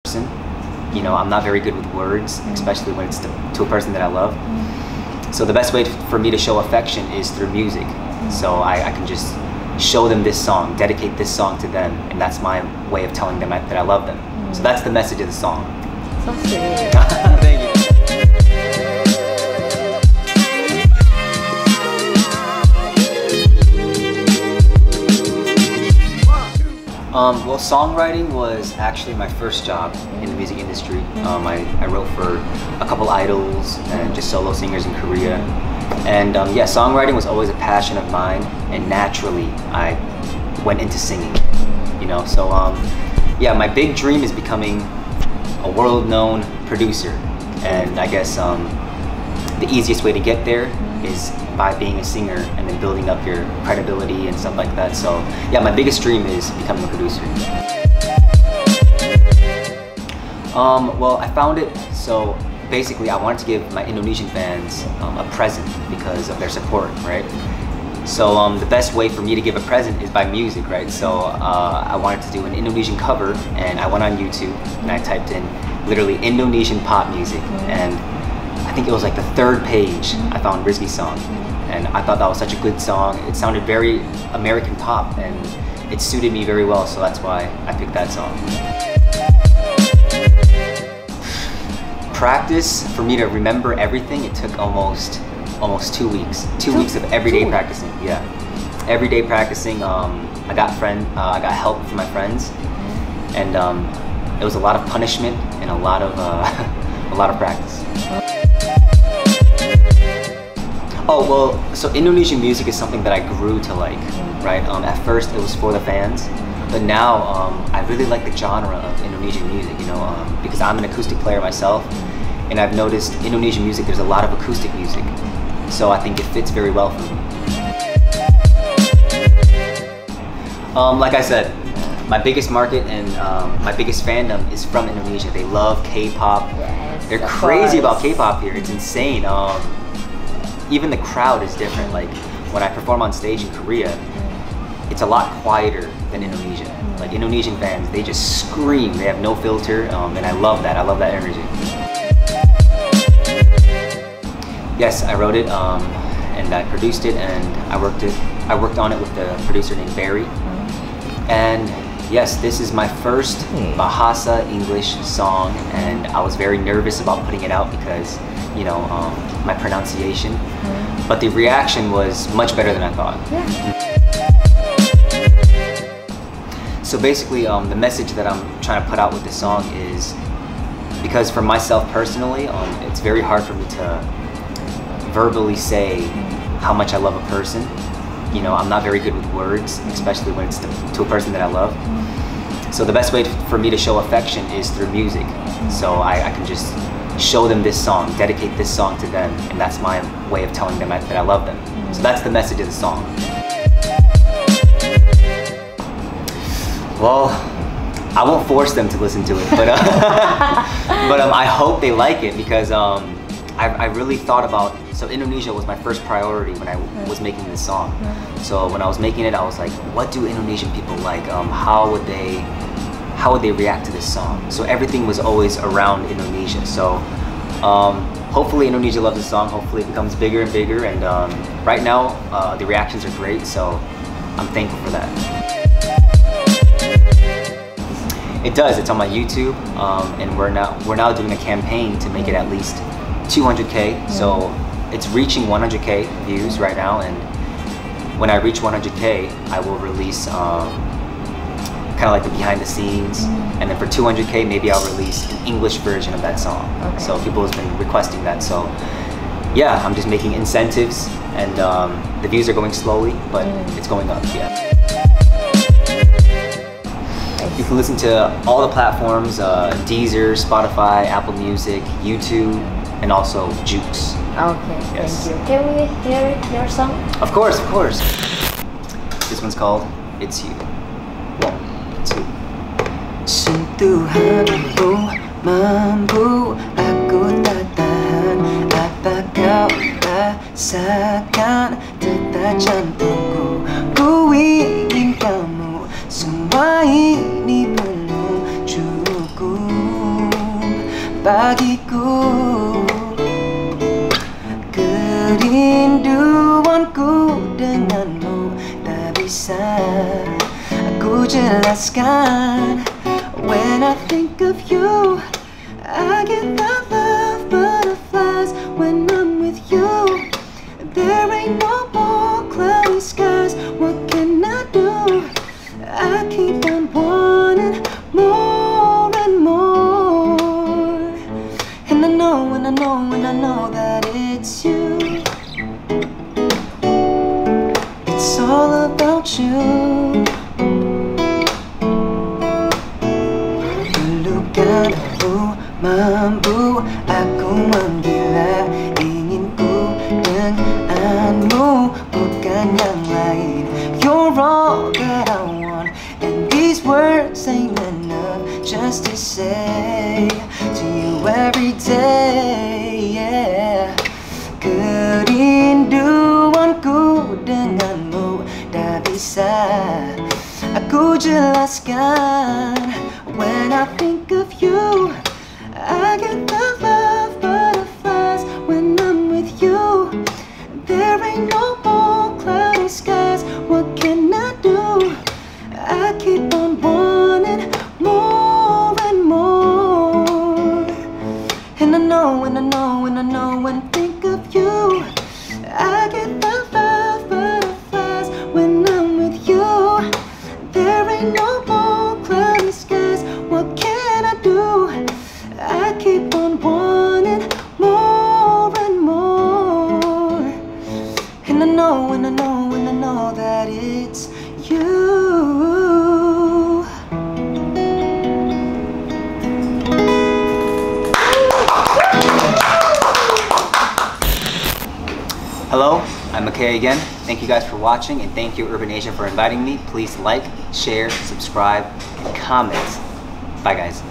person. You know, I'm not very good with words, especially when it's to a person that I love. So the best way for me to show affection is through music. So I can just show them this song, dedicate this song to them, and that's my way of telling them that I love them. So that's the message of the song. So sweet. Thank you. Well, songwriting was actually my first job in the music industry. I wrote for a couple idols and just solo singers in Korea. And yeah, songwriting was always a passion of mine, and naturally I went into singing, you know. So yeah, my big dream is becoming a world-known producer. And I guess the easiest way to get there is by being a singer and then building up your credibility and stuff like that. So yeah, my biggest dream is becoming a producer. Well, I found it, so basically I wanted to give my Indonesian fans a present because of their support, right? So the best way for me to give a present is by music, right? So I wanted to do an Indonesian cover, and I went on YouTube and I typed in literally Indonesian pop music, and I think it was like the 3rd page I found Rizky's song, and I thought that was such a good song. It sounded very American pop and it suited me very well, so that's why I picked that song. Practice, for me to remember everything, it took almost 2 weeks. 2 weeks of everyday practicing, yeah. Everyday practicing. I got help from my friends, and it was a lot of punishment and a lot of practice. Oh, well, so Indonesian music is something that I grew to like, right? At first it was for the fans, but now I really like the genre of Indonesian music, you know, because I'm an acoustic player myself, and I've noticed Indonesian music, there's a lot of acoustic music, so I think it fits very well for me. Like I said, my biggest market and my biggest fandom is from Indonesia. They love K-pop. Yes, they're crazy about K-pop here. It's insane. Even the crowd is different. Like when I perform on stage in Korea, it's a lot quieter than Indonesia. Like Indonesian fans, they just scream. They have no filter, and I love that. I love that energy. Yes, I wrote it, and I produced it, and I worked on it with the producer named Barry. And yes, this is my first Bahasa English song, and I was very nervous about putting it out because, you know, my pronunciation. But the reaction was much better than I thought. So basically, the message that I'm trying to put out with this song is, because for myself personally, it's very hard for me to verbally say how much I love a person. You know, I'm not very good with words, especially when it's to a person that I love. So the best way for me to show affection is through music. So I can just show them this song, dedicate this song to them, and that's my way of telling them that I love them. So that's the message of the song. Well, I won't force them to listen to it, but I hope they like it, because I really thought about, so Indonesia was my first priority when I was making this song. So when I was making it, I was like, what do Indonesian people like? How would they react to this song? So everything was always around Indonesia. So hopefully Indonesia loves this song. Hopefully it becomes bigger and bigger. And right now the reactions are great, so I'm thankful for that. It does. It's on my YouTube, and we're now doing a campaign to make it at least 200K. So it's reaching 100K views right now, and when I reach 100K, I will release kind of like the behind the scenes, and then for 200K, maybe I'll release an English version of that song. So people have been requesting that. So yeah, I'm just making incentives, and the views are going slowly, but it's going up. Yeah. You can listen to all the platforms: Deezer, Spotify, Apple Music, YouTube, and also Jukes. Okay, yes. Thank you. Can we hear your song? Of course, of course. This one's called It's You. 1, 2. Sentuhanmu mampu aku tak tahan, apa kau rasakan detak jantungku? Ku ingin kamu, semua ini belum cukup. bagiku. Kerinduanku denganmu tak bisa aku jelaskan. When I think of you, I get the love butterflies. When I'm with you, there ain't no more cloudy skies. What can I do? I keep on wanting more and more. And I know, and I know, and I know that it's you. It's all about you. Bukan aku mampu, aku menggila. Ingin ku denganmu, bukan yang lain. You're all that I want, and these words ain't enough just to say to you every day, yeah. Kerinduanku denganmu tak bisa aku jelaskan. When I think of you, I get the love butterflies. When I'm with you, there ain't no more cloudy skies. What can I do? I keep on wanting more and more. And I know, and I know, and I know, when I think of you, I get the love butterflies. When I'm with you, there ain't no more cloudy skies. What can I do? I keep on wanting more and more. And I know, and I know, and I know that it's you. Hello, I'm McKay again. Thank you guys for watching, and thank you Urban Asia for inviting me. Please like, share, subscribe, and comment. Bye guys.